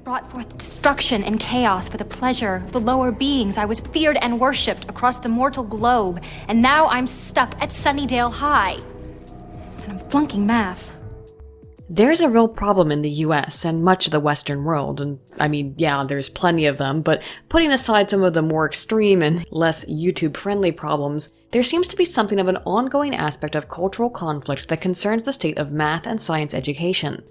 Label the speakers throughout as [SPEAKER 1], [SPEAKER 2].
[SPEAKER 1] brought forth destruction and chaos for the pleasure of the lower beings. I was feared and worshipped across the mortal globe, and now I'm stuck at Sunnydale High. And I'm flunking math.
[SPEAKER 2] There's a real problem in the US and much of the Western world, and I mean, yeah, there's plenty of them, but putting aside some of the more extreme and less YouTube-friendly problems, there seems to be something of an ongoing aspect of cultural conflict that concerns the state of math and science education.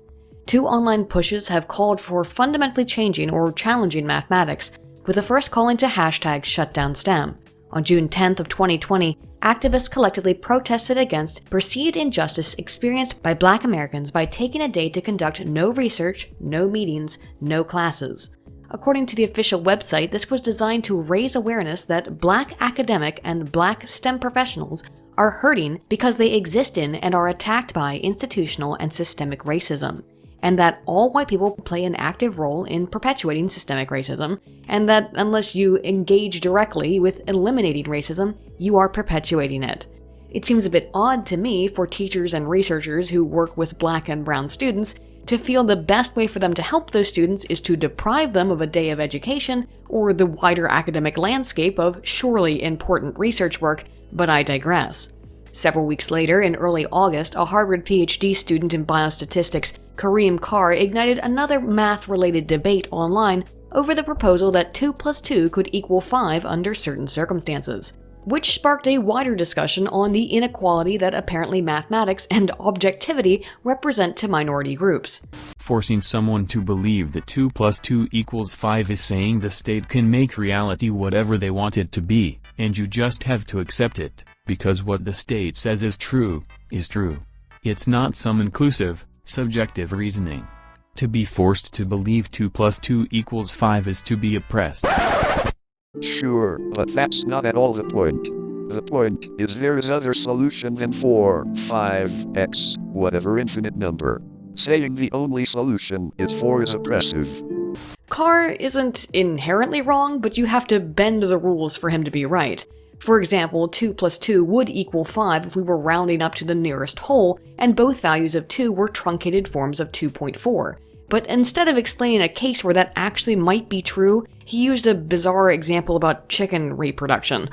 [SPEAKER 2] 2 online pushes have called for fundamentally changing or challenging mathematics, with the first calling to #ShutdownSTEM. On June 10th of 2020, activists collectively protested against perceived injustice experienced by Black Americans by taking a day to conduct no research, no meetings, no classes. According to the official website, this was designed to raise awareness that Black academic and Black STEM professionals are hurting because they exist in and are attacked by institutional and systemic racism, and that all white people play an active role in perpetuating systemic racism, and that unless you engage directly with eliminating racism, you are perpetuating it. It seems a bit odd to me for teachers and researchers who work with Black and brown students to feel the best way for them to help those students is to deprive them of a day of education or the wider academic landscape of surely important research work, but I digress. Several weeks later, in early August, a Harvard PhD student in biostatistics, Kareem Carr, ignited another math-related debate online over the proposal that 2 plus 2 could equal 5 under certain circumstances, which sparked a wider discussion on the inequality that apparently mathematics and objectivity represent to minority groups.
[SPEAKER 3] Forcing someone to believe that 2 plus 2 equals 5 is saying the state can make reality whatever they want it to be, and you just have to accept it, because what the state says is true, is true. It's not some inclusive, subjective reasoning. To be forced to believe 2 plus 2 equals 5 is to be oppressed.
[SPEAKER 4] Sure, but that's not at all the point. The point is there is other solution than 4, 5, x, whatever infinite number. Saying the only solution is 4 is oppressive.
[SPEAKER 2] Carr isn't inherently wrong, but you have to bend the rules for him to be right. For example, 2 plus 2 would equal 5 if we were rounding up to the nearest whole, and both values of 2 were truncated forms of 2.4. But instead of explaining a case where that actually might be true, he used a bizarre example about chicken reproduction.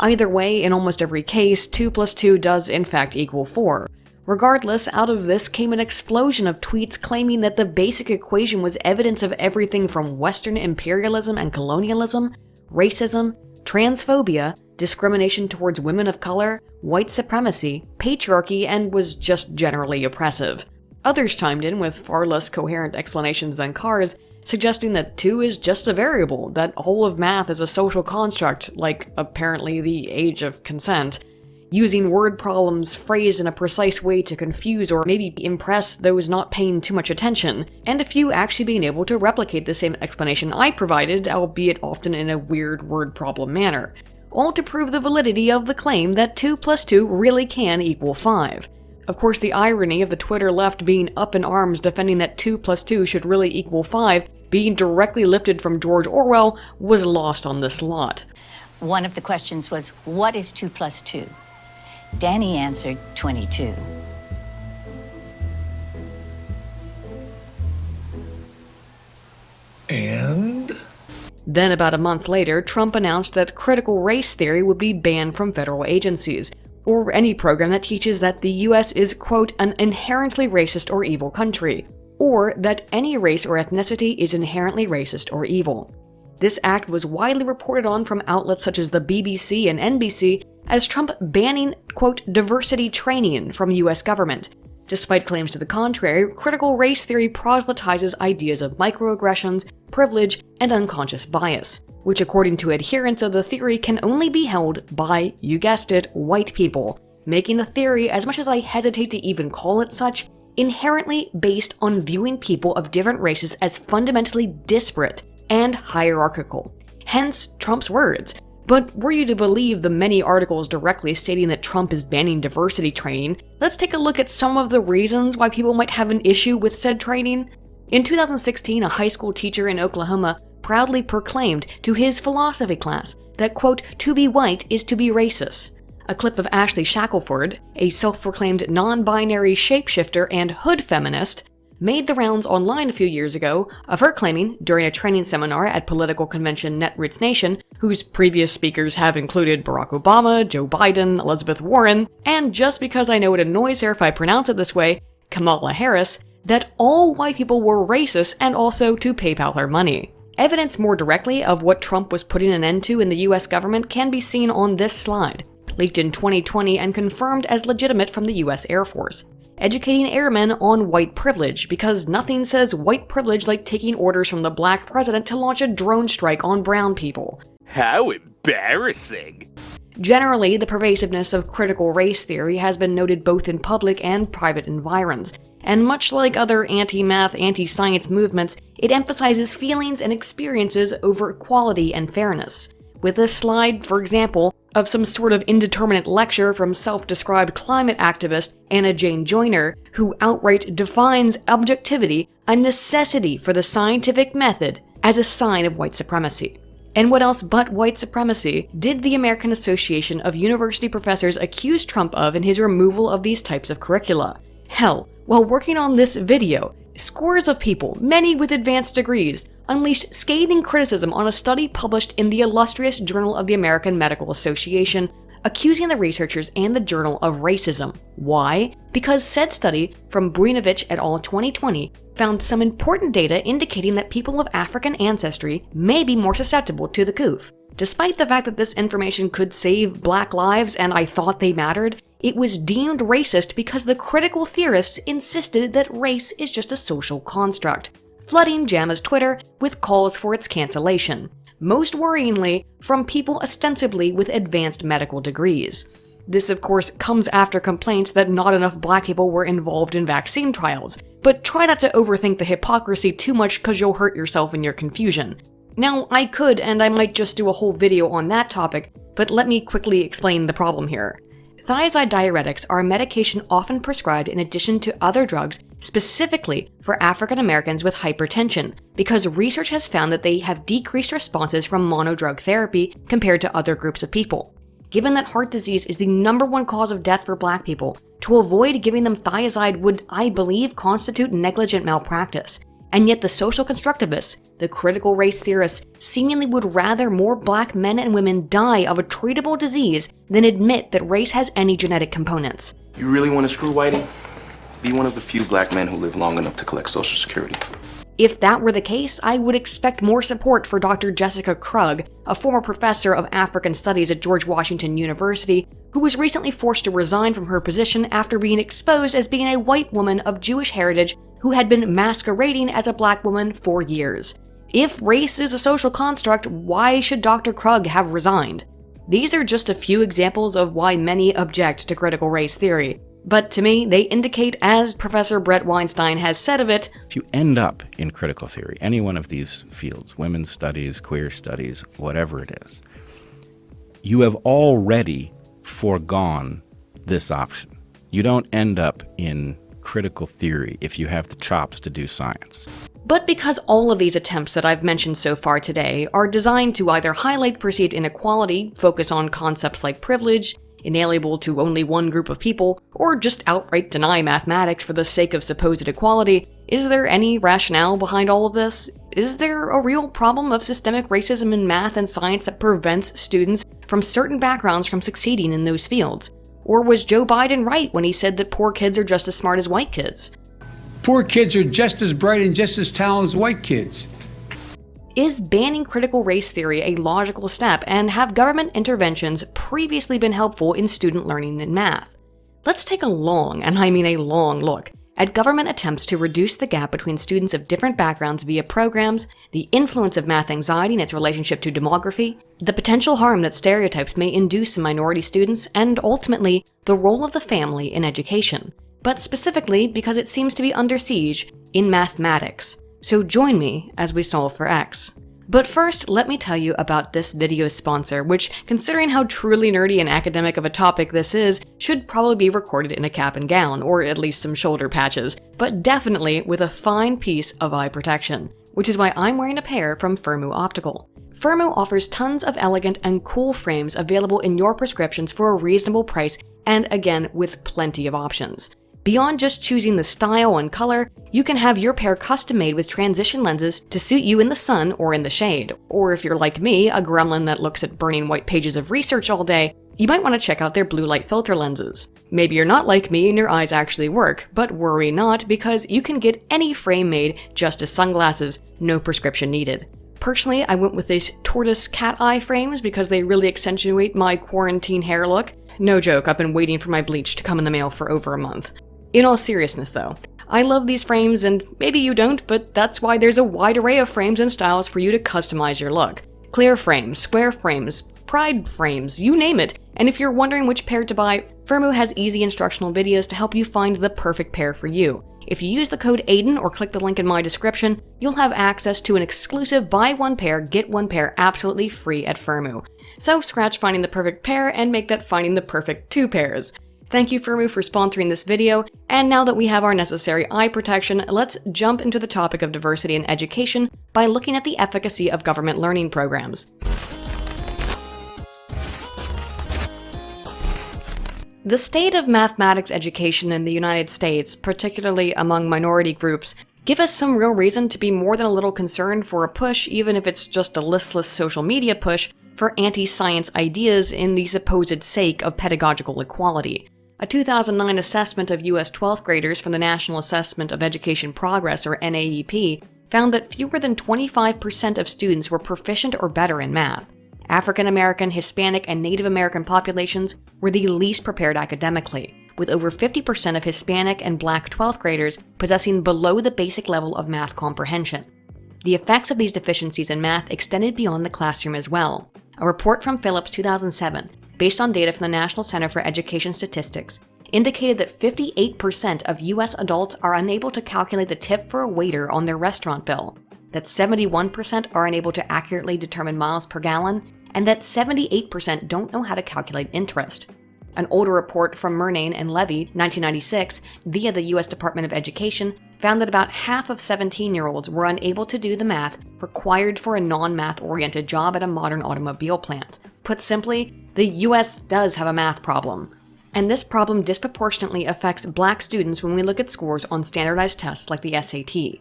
[SPEAKER 2] Either way, in almost every case, 2 plus 2 does in fact equal 4. Regardless, out of this came an explosion of tweets claiming that the basic equation was evidence of everything from Western imperialism and colonialism, racism, transphobia, discrimination towards women of color, white supremacy, patriarchy, and was just generally oppressive. Others chimed in with far less coherent explanations than Carr's, suggesting that 2 is just a variable, that all of math is a social construct, like apparently the age of consent, using word problems phrased in a precise way to confuse or maybe impress those not paying too much attention, and a few actually being able to replicate the same explanation I provided, albeit often in a weird word problem manner, all to prove the validity of the claim that 2 plus 2 really can equal 5. Of course, the irony of the Twitter left being up in arms defending that 2 plus 2 should really equal 5, being directly lifted from George Orwell, was lost on this lot.
[SPEAKER 5] One of the questions was, what is 2 plus 2? Danny answered 22.
[SPEAKER 6] And?
[SPEAKER 2] Then about a month later, Trump announced that critical race theory would be banned from federal agencies, or any program that teaches that the US is, quote, an inherently racist or evil country, or that any race or ethnicity is inherently racist or evil. This act was widely reported on from outlets such as the BBC and NBC as Trump banning, quote, diversity training from US government. Despite claims to the contrary, critical race theory proselytizes ideas of microaggressions, privilege, and unconscious bias, which according to adherents of the theory can only be held by, you guessed it, white people, making the theory, as much as I hesitate to even call it such, inherently based on viewing people of different races as fundamentally disparate and hierarchical. Hence, Trump's words. But were you to believe the many articles directly stating that Trump is banning diversity training, let's take a look at some of the reasons why people might have an issue with said training. In 2016, a high school teacher in Oklahoma proudly proclaimed to his philosophy class that, quote, to be white is to be racist. A clip of Ashley Shackelford, a self-proclaimed non-binary shapeshifter and hood feminist, made the rounds online a few years ago of her claiming during a training seminar at political convention Netroots Nation, whose previous speakers have included Barack Obama, Joe Biden, Elizabeth Warren, and just because I know it annoys her if I pronounce it this way, Kamala Harris, that all white people were racist and also to PayPal her money. Evidence more directly of what Trump was putting an end to in the US government can be seen on this slide, leaked in 2020 and confirmed as legitimate from the US Air Force. Educating airmen on white privilege, because nothing says white privilege like taking orders from the black president to launch a drone strike on brown people.
[SPEAKER 6] How embarrassing!
[SPEAKER 2] Generally, the pervasiveness of critical race theory has been noted both in public and private environs, and much like other anti-math, anti-science movements, it emphasizes feelings and experiences over equality and fairness. With this slide, for example, of some sort of indeterminate lecture from self-described climate activist Anna Jane Joyner, who outright defines objectivity, a necessity for the scientific method, as a sign of white supremacy. And what else but white supremacy did the American Association of University Professors accuse Trump of in his removal of these types of curricula? Hell, while working on this video, scores of people, many with advanced degrees, unleashed scathing criticism on a study published in the illustrious Journal of the American Medical Association, accusing the researchers and the journal of racism. Why? Because said study from Buinovich et al. 2020 found some important data indicating that people of African ancestry may be more susceptible to the coof. Despite the fact that this information could save black lives and I thought they mattered, it was deemed racist because the critical theorists insisted that race is just a social construct, flooding JAMA's Twitter with calls for its cancellation, most worryingly from people ostensibly with advanced medical degrees. This, of course, comes after complaints that not enough black people were involved in vaccine trials, but try not to overthink the hypocrisy too much because you'll hurt yourself in your confusion. Now, I could, and I might just do a whole video on that topic, but let me quickly explain the problem here. Thiazide diuretics are a medication often prescribed in addition to other drugs specifically for African Americans with hypertension, because research has found that they have decreased responses from monodrug therapy compared to other groups of people. Given that heart disease is the #1 cause of death for black people, to avoid giving them thiazide would, I believe, constitute negligent malpractice. And yet the social constructivists, the critical race theorists, seemingly would rather more black men and women die of a treatable disease than admit that race has any genetic components.
[SPEAKER 7] You really want to screw Whitey? Be one of the few black men who live long enough to collect Social Security.
[SPEAKER 2] If that were the case, I would expect more support for Dr. Jessica Krug, a former professor of African Studies at George Washington University, who was recently forced to resign from her position after being exposed as being a white woman of Jewish heritage who had been masquerading as a black woman for years. If race is a social construct, why should Dr. Krug have resigned? These are just a few examples of why many object to critical race theory. But to me, they indicate, as Professor Brett Weinstein has said of it,
[SPEAKER 8] if you end up in critical theory, any one of these fields, women's studies, queer studies, whatever it is, you have already foregone this option. You don't end up in critical theory if you have the chops to do science.
[SPEAKER 2] But because all of these attempts that I've mentioned so far today are designed to either highlight perceived inequality, focus on concepts like privilege, inalienable to only one group of people, or just outright deny mathematics for the sake of supposed equality, is there any rationale behind all of this? Is there a real problem of systemic racism in math and science that prevents students from certain backgrounds from succeeding in those fields? Or was Joe Biden right when he said that poor kids are just as smart as white kids?
[SPEAKER 9] Poor kids are just as bright and just as talented as white kids.
[SPEAKER 2] Is banning critical race theory a logical step, and have government interventions previously been helpful in student learning in math? Let's take a long, and I mean a long, look at government attempts to reduce the gap between students of different backgrounds via programs, the influence of math anxiety and its relationship to demography, the potential harm that stereotypes may induce in minority students, and ultimately, the role of the family in education. But specifically because it seems to be under siege in mathematics. So join me as we solve for X. But first, let me tell you about this video's sponsor, which, considering how truly nerdy and academic of a topic this is, should probably be recorded in a cap and gown, or at least some shoulder patches, but definitely with a fine piece of eye protection, which is why I'm wearing a pair from Firmu Optical. Firmu offers tons of elegant and cool frames available in your prescriptions for a reasonable price, and again, with plenty of options. Beyond just choosing the style and color, you can have your pair custom made with transition lenses to suit you in the sun or in the shade. Or if you're like me, a gremlin that looks at burning white pages of research all day, you might want to check out their blue light filter lenses. Maybe you're not like me and your eyes actually work, but worry not, because you can get any frame made just as sunglasses, no prescription needed. Personally, I went with these tortoise cat eye frames because they really accentuate my quarantine hair look. No joke, I've been waiting for my bleach to come in the mail for over a month. In all seriousness though, I love these frames, and maybe you don't, but that's why there's a wide array of frames and styles for you to customize your look. Clear frames, square frames, pride frames, you name it. And if you're wondering which pair to buy, Firmoo has easy instructional videos to help you find the perfect pair for you. If you use the code Aydin or click the link in my description, you'll have access to an exclusive buy one pair, get one pair absolutely free at Firmoo. So scratch finding the perfect pair and make that finding the perfect two pairs. Thank you, Firmoo, for sponsoring this video, and now that we have our necessary eye protection, let's jump into the topic of diversity in education by looking at the efficacy of government learning programs. The state of mathematics education in the United States, particularly among minority groups, give us some real reason to be more than a little concerned for a push, even if it's just a listless social media push, for anti-science ideas in the supposed sake of pedagogical equality. A 2009 assessment of U.S. 12th graders from the National Assessment of Education Progress, or NAEP, found that fewer than 25% of students were proficient or better in math. African American, Hispanic, and Native American populations were the least prepared academically, with over 50% of Hispanic and Black 12th graders possessing below the basic level of math comprehension. The effects of these deficiencies in math extended beyond the classroom as well. A report from Phillips 2007, based on data from the National Center for Education Statistics, indicated that 58% of U.S. adults are unable to calculate the tip for a waiter on their restaurant bill, that 71% are unable to accurately determine miles per gallon, and that 78% don't know how to calculate interest. An older report from Murnane and Levy, 1996, via the U.S. Department of Education, found that about half of 17-year-olds were unable to do the math required for a non-math-oriented job at a modern automobile plant. Put simply, the U.S. does have a math problem. And this problem disproportionately affects Black students when we look at scores on standardized tests like the SAT.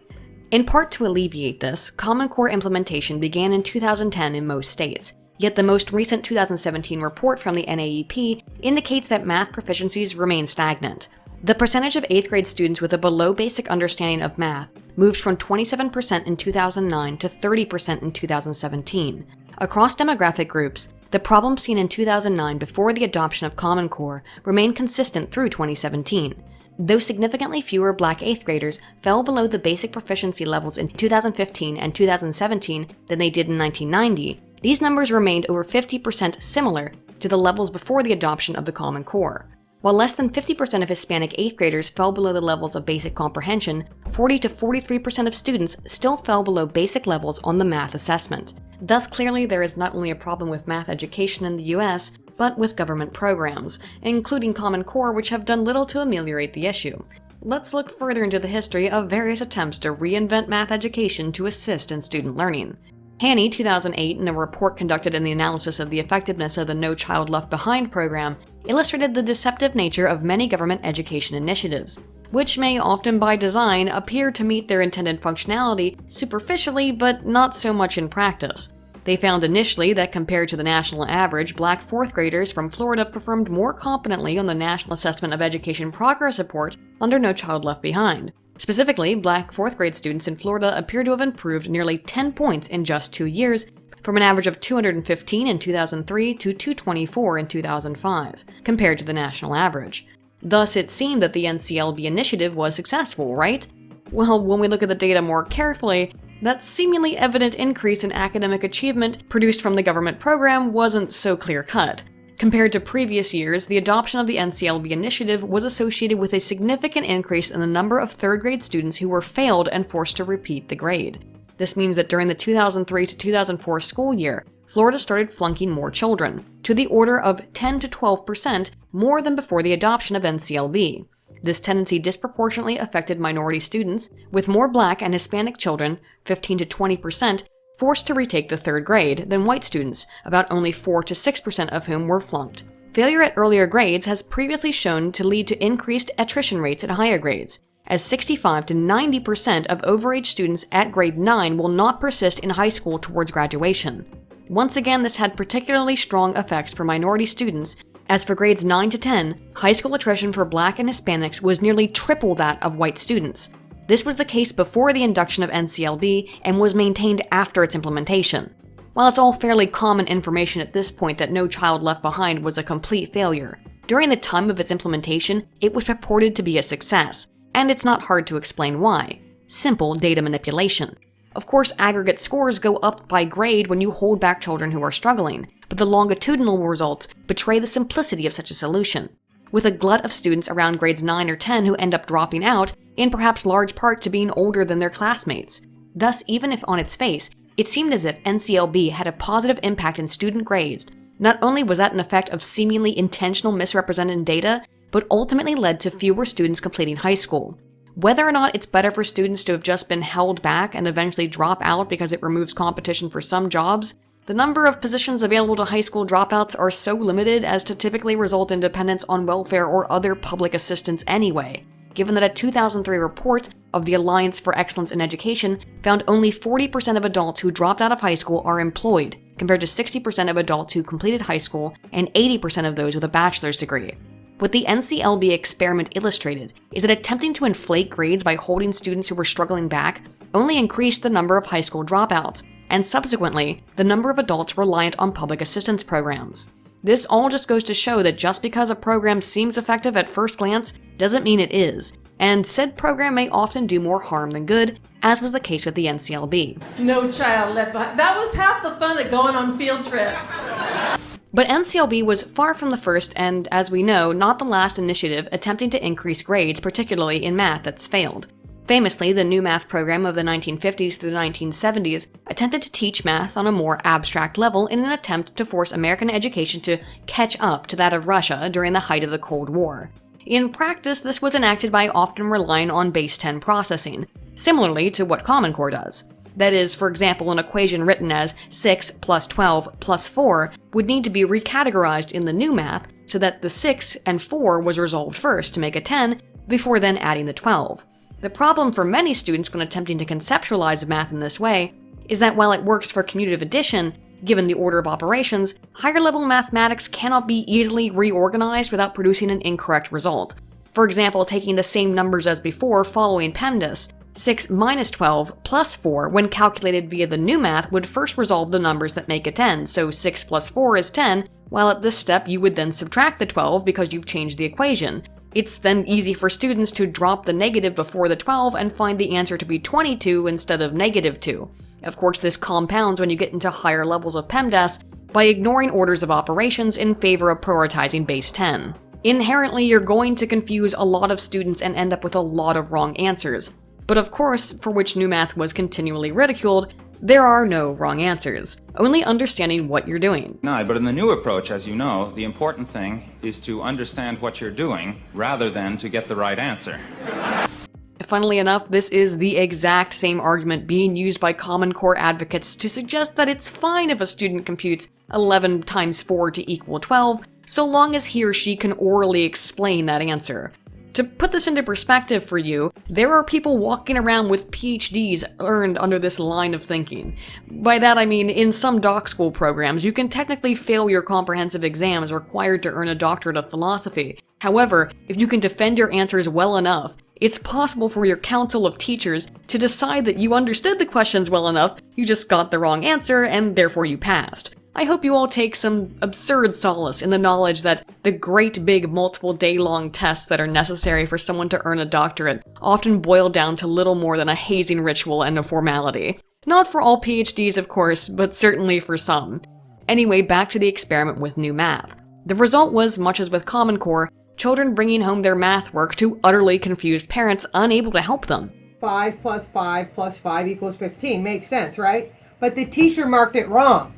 [SPEAKER 2] In part to alleviate this, Common Core implementation began in 2010 in most states. Yet the most recent 2017 report from the NAEP indicates that math proficiencies remain stagnant. The percentage of 8th grade students with a below basic understanding of math moved from 27% in 2009 to 30% in 2017. Across demographic groups, the problems seen in 2009 before the adoption of Common Core remained consistent through 2017. Though significantly fewer Black 8th graders fell below the basic proficiency levels in 2015 and 2017 than they did in 1990, these numbers remained over 50% similar to the levels before the adoption of the Common Core. While less than 50% of Hispanic 8th graders fell below the levels of basic comprehension, 40 to 43% of students still fell below basic levels on the math assessment. Thus, clearly there is not only a problem with math education in the US, but with government programs, including Common Core, which have done little to ameliorate the issue. Let's look further into the history of various attempts to reinvent math education to assist in student learning. Haney, 2008, in a report conducted in the analysis of the effectiveness of the No Child Left Behind program, illustrated the deceptive nature of many government education initiatives, which may often by design appear to meet their intended functionality superficially but not so much in practice. They found initially that compared to the national average, Black 4th graders from Florida performed more competently on the National Assessment of Education Progress Report under No Child Left Behind. Specifically, Black 4th grade students in Florida appear to have improved nearly 10 points in just 2 years, from an average of 215 in 2003 to 224 in 2005, compared to the national average. Thus, it seemed that the NCLB initiative was successful, right? Well, when we look at the data more carefully, that seemingly evident increase in academic achievement produced from the government program wasn't so clear-cut. Compared to previous years, the adoption of the NCLB initiative was associated with a significant increase in the number of 3rd grade students who were failed and forced to repeat the grade. This means that during the 2003 to 2004 school year, Florida started flunking more children, to the order of 10 to 12% more than before the adoption of NCLB. This tendency disproportionately affected minority students, with more Black and Hispanic children, 15 to 20%, forced to retake the 3rd grade than white students, about only 4 to 6% of whom were flunked. Failure at earlier grades has previously shown to lead to increased attrition rates at higher grades, as 65 to 90% of overage students at grade 9 will not persist in high school towards graduation. Once again, this had particularly strong effects for minority students, as for grades 9 to 10, high school attrition for Black and Hispanics was nearly triple that of white students. This was the case before the induction of NCLB and was maintained after its implementation. While it's all fairly common information at this point that No Child Left Behind was a complete failure, during the time of its implementation, it was purported to be a success, and it's not hard to explain why. Simple data manipulation. Of course, aggregate scores go up by grade when you hold back children who are struggling, but the longitudinal results betray the simplicity of such a solution. With a glut of students around grades 9 or 10 who end up dropping out, in perhaps large part to being older than their classmates. Thus, even if on its face, it seemed as if NCLB had a positive impact in student grades, not only was that an effect of seemingly intentional misrepresented data, but ultimately led to fewer students completing high school. Whether or not it's better for students to have just been held back and eventually drop out because it removes competition for some jobs, the number of positions available to high school dropouts are so limited as to typically result in dependence on welfare or other public assistance anyway, given that a 2003 report of the Alliance for Excellence in Education found only 40% of adults who dropped out of high school are employed, compared to 60% of adults who completed high school and 80% of those with a bachelor's degree. What the NCLB experiment illustrated is that attempting to inflate grades by holding students who were struggling back only increased the number of high school dropouts, and subsequently, the number of adults reliant on public assistance programs. This all just goes to show that just because a program seems effective at first glance doesn't mean it is, and said program may often do more harm than good, as was the case with the NCLB.
[SPEAKER 10] No Child Left Behind. That was half the fun of going on field trips.
[SPEAKER 2] But NCLB was far from the first and, as we know, not the last initiative attempting to increase grades, particularly in math, that's failed. Famously, the new math program of the 1950s through the 1970s attempted to teach math on a more abstract level in an attempt to force American education to catch up to that of Russia during the height of the Cold War. In practice, this was enacted by often relying on base 10 processing, similarly to what Common Core does. That is, for example, an equation written as 6 plus 12 plus 4 would need to be recategorized in the new math so that the 6 and 4 was resolved first to make a 10, before then adding the 12. The problem for many students when attempting to conceptualize math in this way is that while it works for commutative addition, given the order of operations, higher-level mathematics cannot be easily reorganized without producing an incorrect result. For example, taking the same numbers as before following PEMDAS, 6 minus 12 plus 4 when calculated via the new math would first resolve the numbers that make a 10, so 6 plus 4 is 10, while at this step you would then subtract the 12 because you've changed the equation. It's then easy for students to drop the negative before the 12 and find the answer to be 22 instead of negative 2. Of course, this compounds when you get into higher levels of PEMDAS by ignoring orders of operations in favor of prioritizing base 10. Inherently, you're going to confuse a lot of students and end up with a lot of wrong answers. But of course, for which new math was continually ridiculed, there are no wrong answers, only understanding what you're doing.
[SPEAKER 11] But in the new approach, as you know, the important thing is to understand what you're doing rather than to get the right answer.
[SPEAKER 2] Funnily enough, this is the exact same argument being used by Common Core advocates to suggest that it's fine if a student computes 11 times 4 to equal 12, so long as he or she can orally explain that answer. To put this into perspective for you, there are people walking around with PhDs earned under this line of thinking. By that I mean, in some doc school programs, you can technically fail your comprehensive exams required to earn a doctorate of philosophy. However, if you can defend your answers well enough, it's possible for your council of teachers to decide that you understood the questions well enough, you just got the wrong answer, and therefore you passed. I hope you all take some absurd solace in the knowledge that the great big multiple day-long tests that are necessary for someone to earn a doctorate often boil down to little more than a hazing ritual and a formality. Not for all PhDs, of course, but certainly for some. Anyway, back to the experiment with new math. The result was, much as with Common Core, children bringing home their math work to utterly confused parents unable to help them.
[SPEAKER 12] 5 plus 5 plus 5 equals 15. Makes sense, right? But the teacher marked it wrong.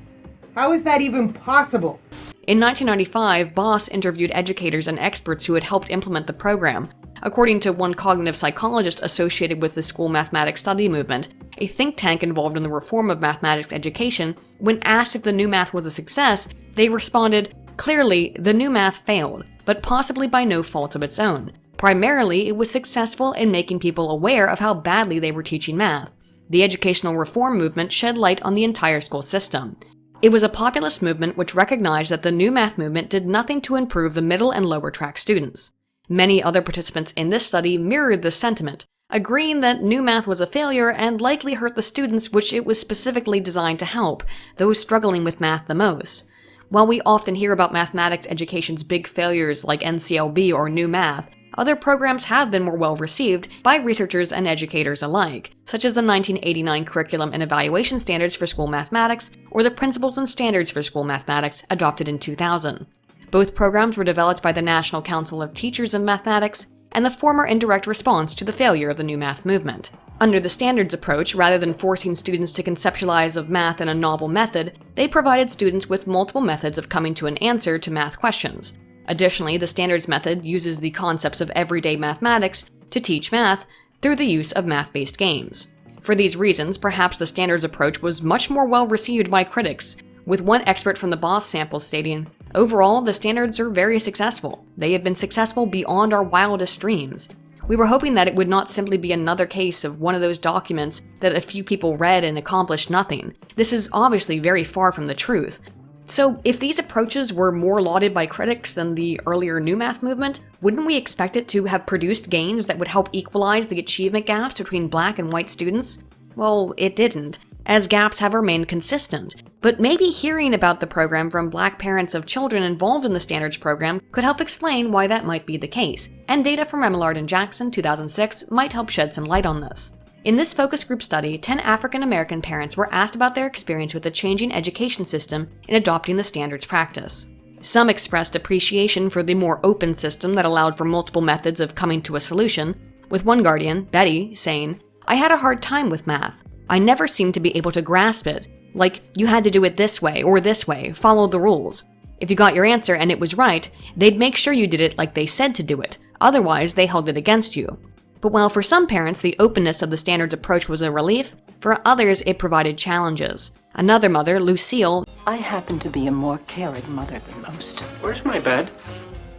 [SPEAKER 12] How is that even possible?
[SPEAKER 2] In 1995, Boss interviewed educators and experts who had helped implement the program. According to one cognitive psychologist associated with the school mathematics study movement, a think tank involved in the reform of mathematics education, when asked if the new math was a success, they responded, Clearly, the new math failed, but possibly by no fault of its own. Primarily, it was successful in making people aware of how badly they were teaching math. The educational reform movement shed light on the entire school system. It was a populist movement which recognized that the new math movement did nothing to improve the middle and lower track students. Many other participants in this study mirrored this sentiment, agreeing that new math was a failure and likely hurt the students which it was specifically designed to help, those struggling with math the most. While we often hear about mathematics education's big failures like NCLB or new math, other programs have been more well received by researchers and educators alike, such as the 1989 Curriculum and Evaluation Standards for School Mathematics or the Principles and Standards for School Mathematics adopted in 2000. Both programs were developed by the National Council of Teachers of Mathematics, and the former in direct response to the failure of the new math movement. Under the standards approach, rather than forcing students to conceptualize of math in a novel method, they provided students with multiple methods of coming to an answer to math questions. Additionally, the standards method uses the concepts of everyday mathematics to teach math through the use of math-based games. For these reasons, perhaps the standards approach was much more well received by critics, with one expert from the Boss sample stating, "Overall, the standards are very successful. They have been successful beyond our wildest dreams. We were hoping that it would not simply be another case of one of those documents that a few people read and accomplished nothing. This is obviously very far from the truth." So, if these approaches were more lauded by critics than the earlier new math movement, wouldn't we expect it to have produced gains that would help equalize the achievement gaps between black and white students? Well, it didn't, as gaps have remained consistent. But maybe hearing about the program from black parents of children involved in the standards program could help explain why that might be the case, and data from Remillard and Jackson 2006 might help shed some light on this. In this focus group study, 10 African American parents were asked about their experience with the changing education system in adopting the standards practice. Some expressed appreciation for the more open system that allowed for multiple methods of coming to a solution, with one guardian, Betty, saying, "I had a hard time with math. I never seemed to be able to grasp it. Like, you had to do it this way, follow the rules. If you got your answer and it was right, they'd make sure you did it like they said to do it. Otherwise, they held it against you." But while for some parents the openness of the standards approach was a relief, for others it provided challenges. Another mother, Lucille,
[SPEAKER 5] I happen to be a more caring mother than most.
[SPEAKER 6] Where's my bed?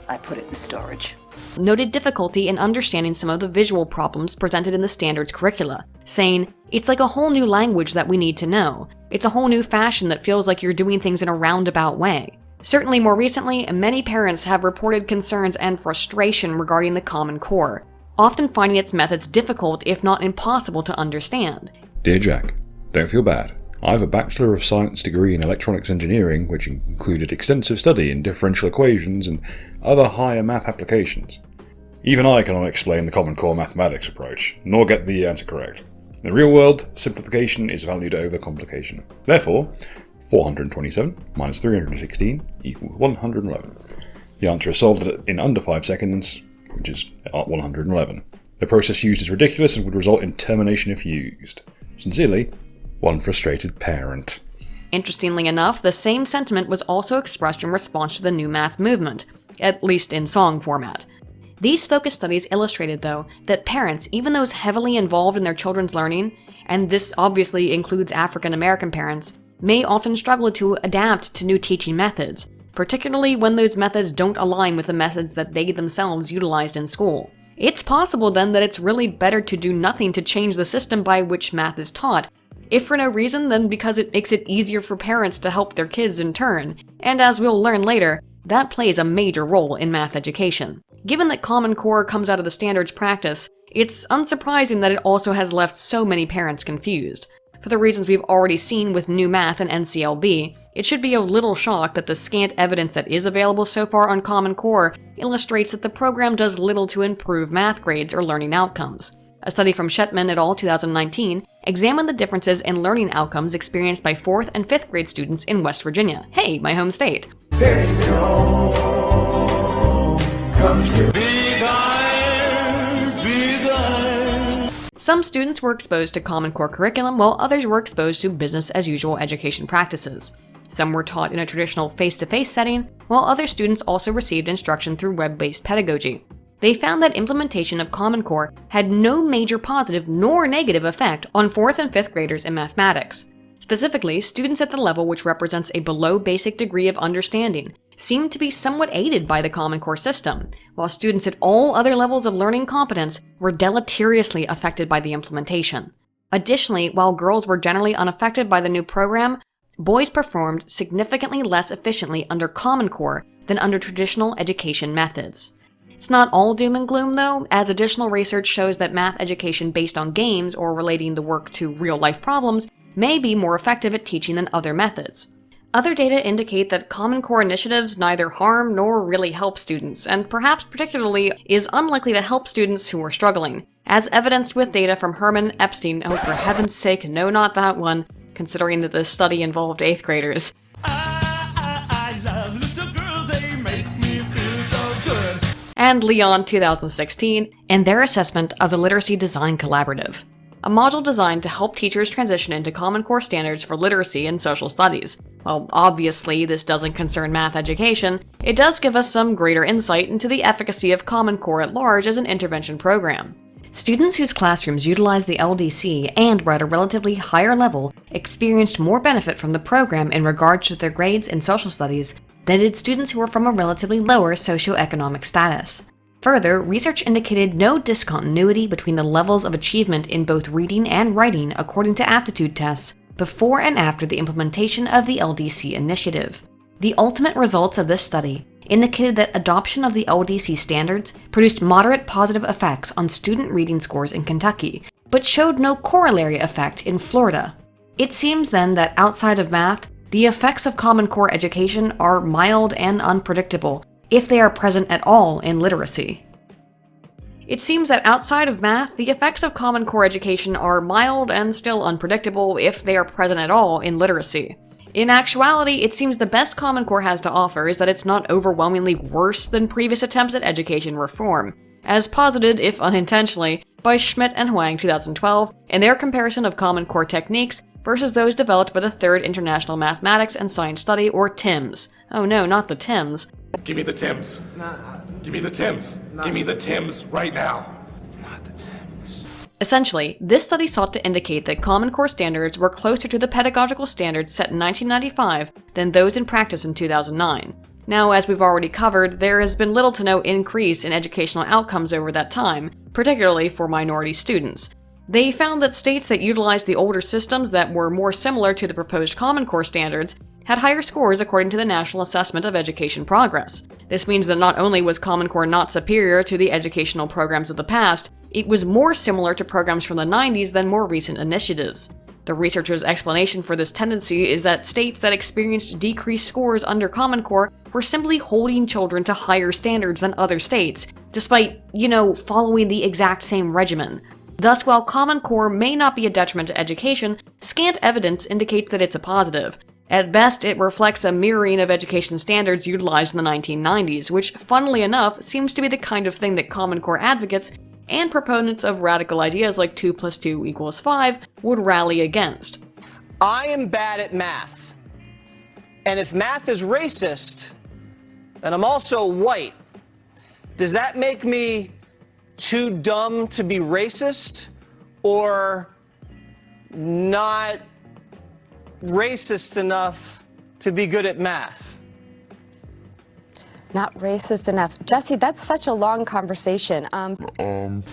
[SPEAKER 5] I put it in storage.
[SPEAKER 2] noted difficulty in understanding some of the visual problems presented in the standards curricula, saying, "It's like a whole new language that we need to know. It's a whole new fashion that feels like you're doing things in a roundabout way." Certainly more recently, many parents have reported concerns and frustration regarding the Common Core, often finding its methods difficult if not impossible to understand.
[SPEAKER 13] Dear Jack, don't feel bad. I have a Bachelor of Science degree in Electronics Engineering, which included extensive study in differential equations and other higher math applications. Even I cannot explain the Common Core mathematics approach, nor get the answer correct. In the real world, simplification is valued over complication. Therefore, 427 minus 316 equals 111. The answer is solved in under 5 seconds, which is 111. The process used is ridiculous and would result in termination if used. Sincerely, one frustrated parent.
[SPEAKER 2] Interestingly enough, the same sentiment was also expressed in response to the new math movement, at least in song format. These focus studies illustrated, though, that parents, even those heavily involved in their children's learning, and this obviously includes African American parents, may often struggle to adapt to new teaching methods, particularly when those methods don't align with the methods that they themselves utilized in school. It's possible then that it's really better to do nothing to change the system by which math is taught, if for no reason then because it makes it easier for parents to help their kids in turn, and as we'll learn later, that plays a major role in math education. Given that Common Core comes out of the standards practice, it's unsurprising that it also has left so many parents confused. For the reasons we've already seen with new math and NCLB, it should be a little shock that the scant evidence that is available so far on Common Core illustrates that the program does little to improve math grades or learning outcomes. A study from Shetman et al. 2019 examined the differences in learning outcomes experienced by 4th and 5th grade students in West Virginia. Hey, my home state. Some students were exposed to Common Core curriculum, while others were exposed to business-as-usual education practices. Some were taught in a traditional face-to-face setting, while other students also received instruction through web-based pedagogy. They found that implementation of Common Core had no major positive nor negative effect on 4th and 5th graders in mathematics. Specifically, students at the level which represents a below basic degree of understanding seemed to be somewhat aided by the Common Core system, while students at all other levels of learning competence were deleteriously affected by the implementation. Additionally, while girls were generally unaffected by the new program, boys performed significantly less efficiently under Common Core than under traditional education methods. It's not all doom and gloom though, as additional research shows that math education based on games or relating the work to real-life problems may be more effective at teaching than other methods. Other data indicate that Common Core initiatives neither harm nor really help students, and perhaps particularly is unlikely to help students who are struggling, as evidenced with data from Herman Epstein. Oh, for heaven's sake, no, not that one, considering that this study involved 8th graders.
[SPEAKER 14] I love little girls, they make me feel so good.
[SPEAKER 2] And Leon 2016, and their assessment of the Literacy Design Collaborative, a module designed to help teachers transition into Common Core standards for literacy and social studies. While obviously this doesn't concern math education, it does give us some greater insight into the efficacy of Common Core at large as an intervention program. Students whose classrooms utilized the LDC and were at a relatively higher level experienced more benefit from the program in regards to their grades in social studies than did students who were from a relatively lower socioeconomic status. Further, research indicated no discontinuity between the levels of achievement in both reading and writing according to aptitude tests before and after the implementation of the LDC initiative. The ultimate results of this study indicated that adoption of the LDC standards produced moderate positive effects on student reading scores in Kentucky, but showed no corollary effect in Florida. It seems then that outside of math, the effects of Common Core education are mild and unpredictable, if they are present at all in literacy. It seems that outside of math, the effects of Common Core education are mild and still unpredictable if they are present at all in literacy. In actuality, it seems the best Common Core has to offer is that it's not overwhelmingly worse than previous attempts at education reform, as posited, if unintentionally, by Schmidt and Huang 2012 in their comparison of Common Core techniques versus those developed by the Third International Mathematics and Science Study, or TIMSS. Oh no, not the TIMSS.
[SPEAKER 14] Give me the Tims. Give me the Tims. Give me the Tims right now. Not the Tims.
[SPEAKER 2] Essentially, this study sought to indicate that Common Core standards were closer to the pedagogical standards set in 1995 than those in practice in 2009. Now, as we've already covered, there has been little to no increase in educational outcomes over that time, particularly for minority students. They found that states that utilized the older systems that were more similar to the proposed Common Core standards had higher scores according to the National Assessment of Education Progress. This means that not only was Common Core not superior to the educational programs of the past, it was more similar to programs from the 90s than more recent initiatives. The researchers' explanation for this tendency is that states that experienced decreased scores under Common Core were simply holding children to higher standards than other states, despite, following the exact same regimen. Thus, while Common Core may not be a detriment to education, scant evidence indicates that it's a positive. At best, it reflects a mirroring of education standards utilized in the 1990s, which, funnily enough, seems to be the kind of thing that Common Core advocates and proponents of radical ideas like 2 + 2 = 5 would rally against.
[SPEAKER 15] I am bad at math. And if math is racist, and I'm also white, does that make me too dumb to be racist, or not racist enough to be good at math?
[SPEAKER 16] Not racist enough. Jesse, that's such a long conversation.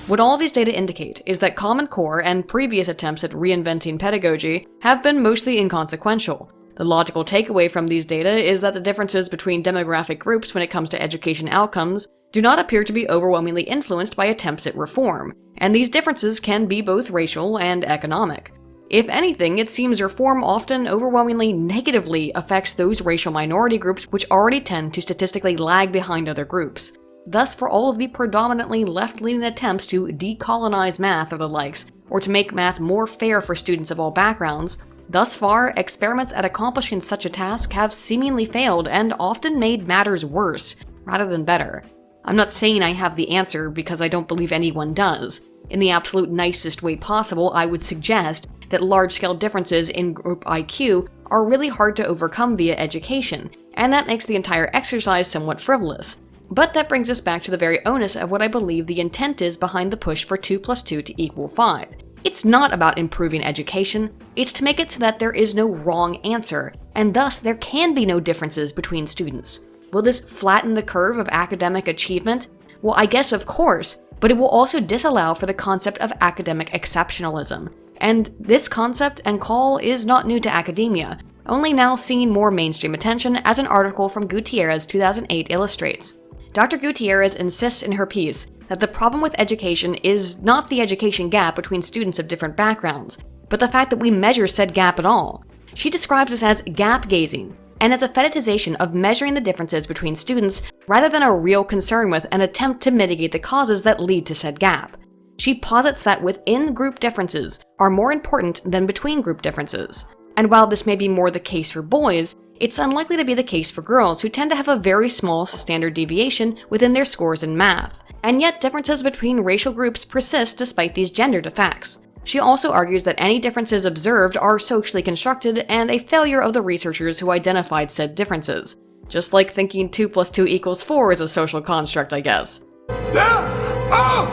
[SPEAKER 2] What all these data indicate is that Common Core and previous attempts at reinventing pedagogy have been mostly inconsequential. The logical takeaway from these data is that the differences between demographic groups when it comes to education outcomes do not appear to be overwhelmingly influenced by attempts at reform, and these differences can be both racial and economic. If anything, it seems reform often overwhelmingly negatively affects those racial minority groups which already tend to statistically lag behind other groups. Thus, for all of the predominantly left-leaning attempts to decolonize math or the likes, or to make math more fair for students of all backgrounds, thus far, experiments at accomplishing such a task have seemingly failed and often made matters worse, rather than better. I'm not saying I have the answer because I don't believe anyone does. In the absolute nicest way possible, I would suggest that large-scale differences in group IQ are really hard to overcome via education, and that makes the entire exercise somewhat frivolous. But that brings us back to the very onus of what I believe the intent is behind the push for 2 + 2 = 5. It's not about improving education, it's to make it so that there is no wrong answer, and thus there can be no differences between students. Will this flatten the curve of academic achievement? Well, I guess of course, but it will also disallow for the concept of academic exceptionalism. And this concept and call is not new to academia, only now seeing more mainstream attention, as an article from Gutierrez 2008 illustrates. Dr. Gutierrez insists in her piece that the problem with education is not the education gap between students of different backgrounds, but the fact that we measure said gap at all. She describes this as gap gazing, and as a fetishization of measuring the differences between students rather than a real concern with an attempt to mitigate the causes that lead to said gap. She posits that within-group differences are more important than between-group differences. And while this may be more the case for boys, it's unlikely to be the case for girls, who tend to have a very small standard deviation within their scores in math. And yet differences between racial groups persist despite these gendered effects. She also argues that any differences observed are socially constructed and a failure of the researchers who identified said differences. Just like thinking 2 + 2 = 4 is a social construct, I guess.
[SPEAKER 14] There are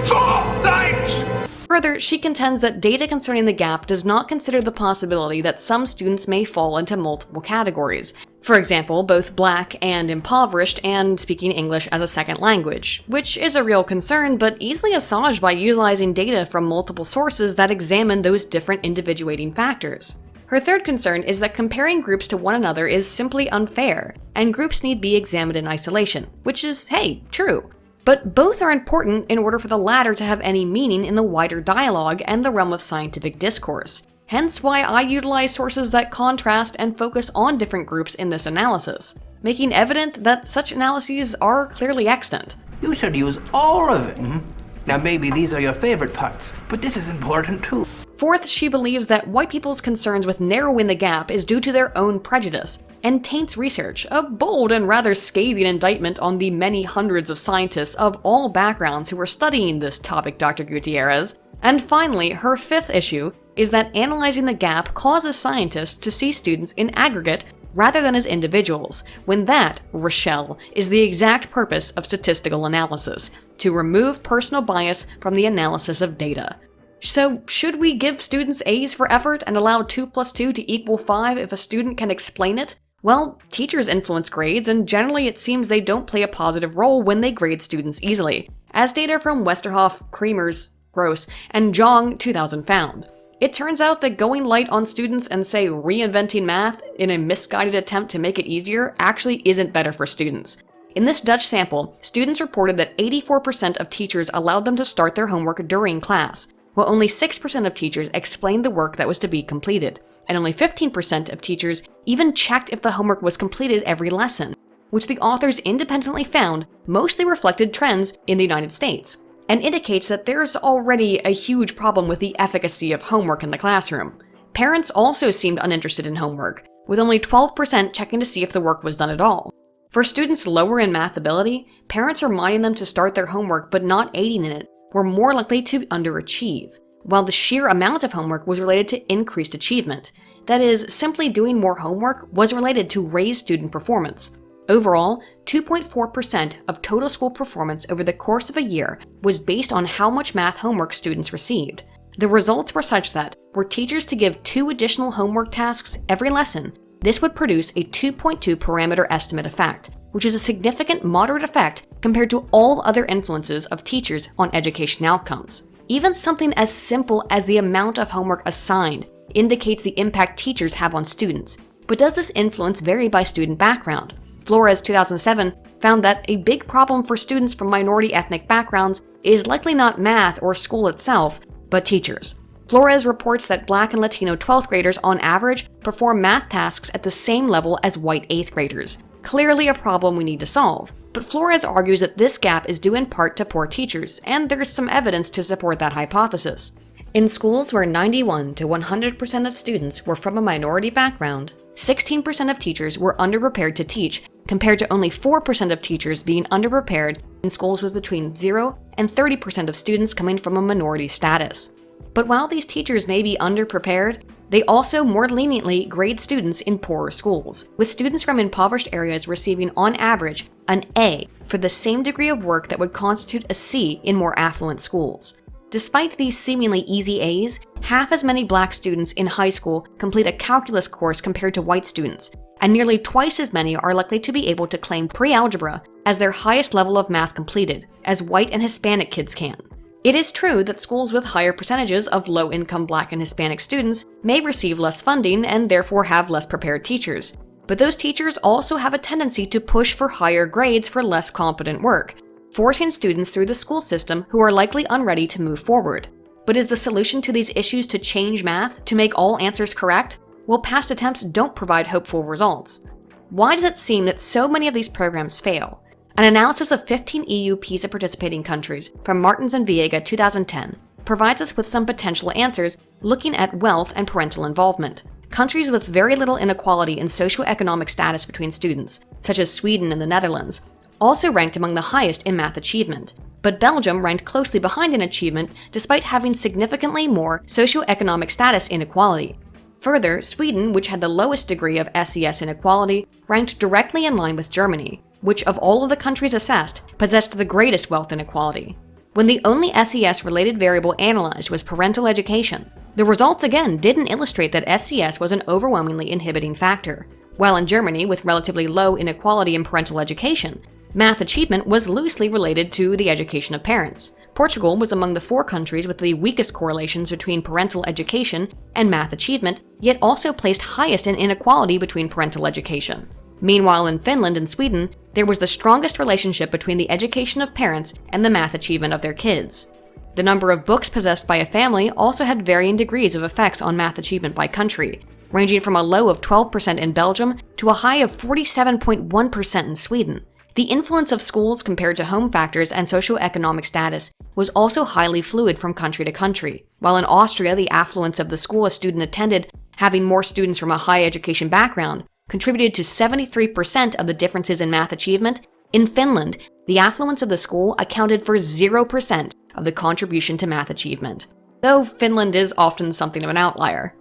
[SPEAKER 14] 4 lights!
[SPEAKER 2] Further, she contends that data concerning the gap does not consider the possibility that some students may fall into multiple categories. For example, both black and impoverished and speaking English as a second language, which is a real concern but easily assuaged by utilizing data from multiple sources that examine those different individuating factors. Her third concern is that comparing groups to one another is simply unfair, and groups need be examined in isolation, which is, hey, true. But both are important in order for the latter to have any meaning in the wider dialogue and the realm of scientific discourse. Hence why I utilize sources that contrast and focus on different groups in this analysis, making evident that such analyses are clearly extant.
[SPEAKER 17] You should use all of it. Now maybe these are your favorite parts, but this is important too.
[SPEAKER 2] Fourth, she believes that white people's concerns with narrowing the gap is due to their own prejudice, and taints research, a bold and rather scathing indictment on the many hundreds of scientists of all backgrounds who are studying this topic, Dr. Gutierrez. And finally, her fifth issue is that analyzing the gap causes scientists to see students in aggregate rather than as individuals, when that, Rochelle, is the exact purpose of statistical analysis, to remove personal bias from the analysis of data. So, should we give students A's for effort and allow 2 + 2 = 5 if a student can explain it? Well, teachers influence grades, and generally it seems they don't play a positive role when they grade students easily, as data from Westerhoff, Kremers, Gross, and Jong 2000 found. It turns out that going light on students and, say, reinventing math in a misguided attempt to make it easier actually isn't better for students. In this Dutch sample, students reported that 84% of teachers allowed them to start their homework during class, while only 6% of teachers explained the work that was to be completed, and only 15% of teachers even checked if the homework was completed every lesson, which the authors independently found mostly reflected trends in the United States, and indicates that there's already a huge problem with the efficacy of homework in the classroom. Parents also seemed uninterested in homework, with only 12% checking to see if the work was done at all. For students lower in math ability, parents reminding them to start their homework but not aiding in it were more likely to underachieve, while the sheer amount of homework was related to increased achievement. That is, simply doing more homework was related to raised student performance. Overall, 2.4% of total school performance over the course of a year was based on how much math homework students received. The results were such that, were teachers to give 2 additional homework tasks every lesson, this would produce a 2.2 parameter estimate effect, which is a significant moderate effect compared to all other influences of teachers on education outcomes. Even something as simple as the amount of homework assigned indicates the impact teachers have on students. But does this influence vary by student background? Flores 2007 found that a big problem for students from minority ethnic backgrounds is likely not math or school itself, but teachers. Flores reports that Black and Latino 12th graders on average perform math tasks at the same level as white 8th graders. Clearly a problem we need to solve. But Flores argues that this gap is due in part to poor teachers, and there's some evidence to support that hypothesis. In schools where 91 to 100% of students were from a minority background, 16% of teachers were underprepared to teach, compared to only 4% of teachers being underprepared in schools with between 0 and 30% of students coming from a minority status. But while these teachers may be underprepared, they also more leniently grade students in poorer schools, with students from impoverished areas receiving on average an A for the same degree of work that would constitute a C in more affluent schools. Despite these seemingly easy A's, half as many black students in high school complete a calculus course compared to white students, and nearly twice as many are likely to be able to claim pre-algebra as their highest level of math completed, as white and Hispanic kids can. It is true that schools with higher percentages of low-income black and Hispanic students may receive less funding and therefore have less prepared teachers, but those teachers also have a tendency to push for higher grades for less competent work, forcing students through the school system who are likely unready to move forward. But is the solution to these issues to change math, to make all answers correct? Well, past attempts don't provide hopeful results. Why does it seem that so many of these programs fail? An analysis of 15 EU PISA participating countries from Martins and Viega 2010 provides us with some potential answers looking at wealth and parental involvement. Countries with very little inequality in socioeconomic status between students, such as Sweden and the Netherlands, also ranked among the highest in math achievement. But Belgium ranked closely behind in achievement despite having significantly more socioeconomic status inequality. Further, Sweden, which had the lowest degree of SES inequality, ranked directly in line with Germany, which of all of the countries assessed, possessed the greatest wealth inequality. When the only SES-related variable analyzed was parental education, the results again didn't illustrate that SES was an overwhelmingly inhibiting factor. While in Germany, with relatively low inequality in parental education, math achievement was loosely related to the education of parents. Portugal was among the 4 countries with the weakest correlations between parental education and math achievement, yet also placed highest in inequality between parental education. Meanwhile, in Finland and Sweden, there was the strongest relationship between the education of parents and the math achievement of their kids. The number of books possessed by a family also had varying degrees of effects on math achievement by country, ranging from a low of 12% in Belgium to a high of 47.1% in Sweden. The influence of schools compared to home factors and socioeconomic status was also highly fluid from country to country. While in Austria, the affluence of the school a student attended, having more students from a high education background, contributed to 73% of the differences in math achievement, in Finland, the affluence of the school accounted for 0% of the contribution to math achievement. Though Finland is often something of an outlier.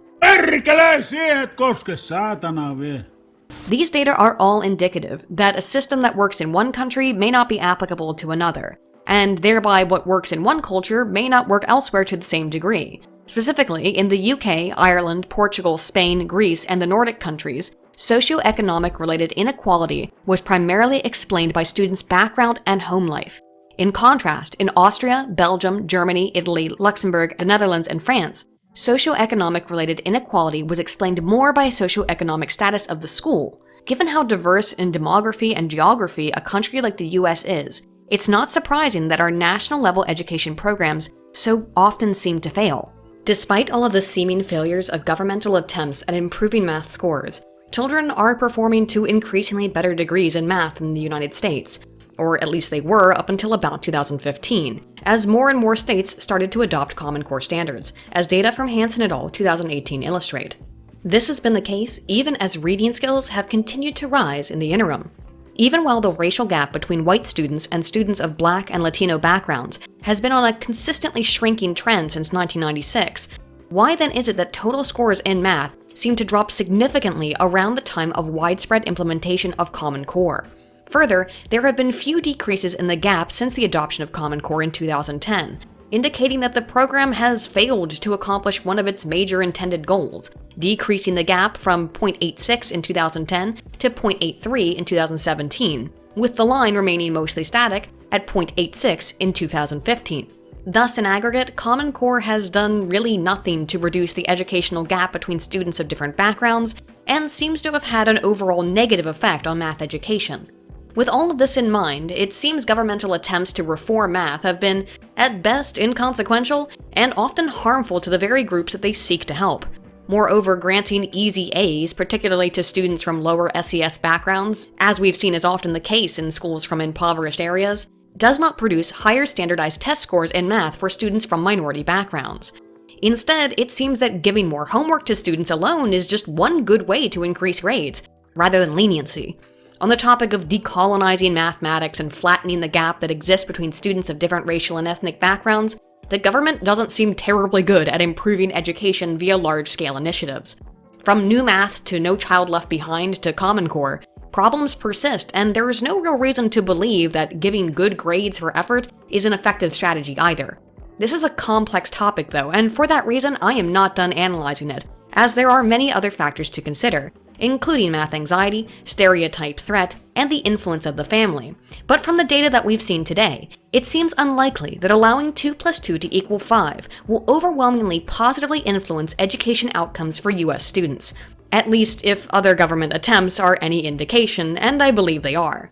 [SPEAKER 2] These data are all indicative that a system that works in one country may not be applicable to another, and thereby what works in one culture may not work elsewhere to the same degree. Specifically, in the UK, Ireland, Portugal, Spain, Greece, and the Nordic countries, socioeconomic related inequality was primarily explained by students' background and home life. In contrast, in Austria, Belgium, Germany, Italy, Luxembourg, the Netherlands, and France, socioeconomic related inequality was explained more by socioeconomic status of the school. Given how diverse in demography and geography a country like the US is, it's not surprising that our national level education programs so often seem to fail. Despite all of the seeming failures of governmental attempts at improving math scores, children are performing to increasingly better degrees in math in the United States, or at least they were up until about 2015, as more and more states started to adopt Common Core standards, as data from Hansen et al. 2018 illustrate. This has been the case even as reading skills have continued to rise in the interim. Even while the racial gap between white students and students of Black and Latino backgrounds has been on a consistently shrinking trend since 1996, why then is it that total scores in math seem to drop significantly around the time of widespread implementation of Common Core? Further, there have been few decreases in the gap since the adoption of Common Core in 2010, indicating that the program has failed to accomplish one of its major intended goals, decreasing the gap from 0.86 in 2010 to 0.83 in 2017, with the line remaining mostly static at 0.86 in 2015. Thus, in aggregate, Common Core has done really nothing to reduce the educational gap between students of different backgrounds, and seems to have had an overall negative effect on math education. With all of this in mind, it seems governmental attempts to reform math have been, at best, inconsequential and often harmful to the very groups that they seek to help. Moreover, granting easy A's, particularly to students from lower SES backgrounds, as we've seen is often the case in schools from impoverished areas, does not produce higher standardized test scores in math for students from minority backgrounds. Instead, it seems that giving more homework to students alone is just one good way to increase grades, rather than leniency. On the topic of decolonizing mathematics and flattening the gap that exists between students of different racial and ethnic backgrounds, the government doesn't seem terribly good at improving education via large-scale initiatives. From new math to No Child Left Behind to Common Core, problems persist, and there is no real reason to believe that giving good grades for effort is an effective strategy either. This is a complex topic though, and for that reason I am not done analyzing it, as there are many other factors to consider, including math anxiety, stereotype threat, and the influence of the family. But from the data that we've seen today, it seems unlikely that allowing 2 plus 2 to equal 5 will overwhelmingly positively influence education outcomes for US students. At least if other government attempts are any indication, and I believe they are.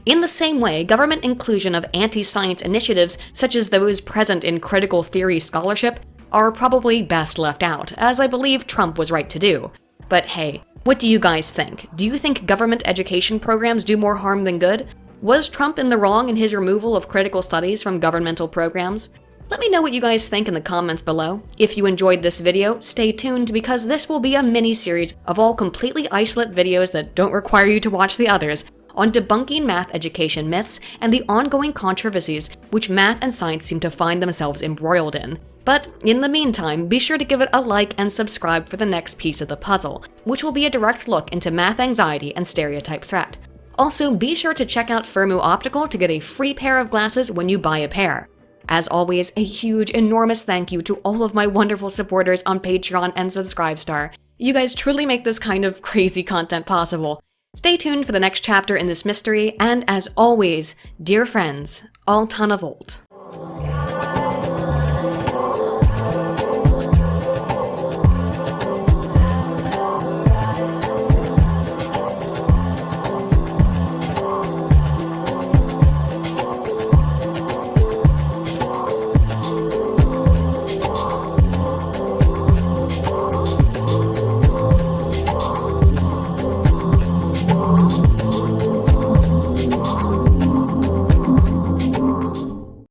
[SPEAKER 2] In the same way, government inclusion of anti-science initiatives such as those present in critical theory scholarship are probably best left out, as I believe Trump was right to do. But hey, what do you guys think? Do you think government education programs do more harm than good? Was Trump in the wrong in his removal of critical studies from governmental programs? Let me know what you guys think in the comments below. If you enjoyed this video, stay tuned because this will be a mini-series of all completely isolate videos that don't require you to watch the others, on debunking math education myths and the ongoing controversies which math and science seem to find themselves embroiled in. But in the meantime, be sure to give it a like and subscribe for the next piece of the puzzle, which will be a direct look into math anxiety and stereotype threat. Also, be sure to check out Firmu Optical to get a free pair of glasses when you buy a pair. As always, a huge, enormous thank you to all of my wonderful supporters on Patreon and Subscribestar. You guys truly make this kind of crazy content possible. Stay tuned for the next chapter in this mystery, and as always, dear friends, all ton of volt.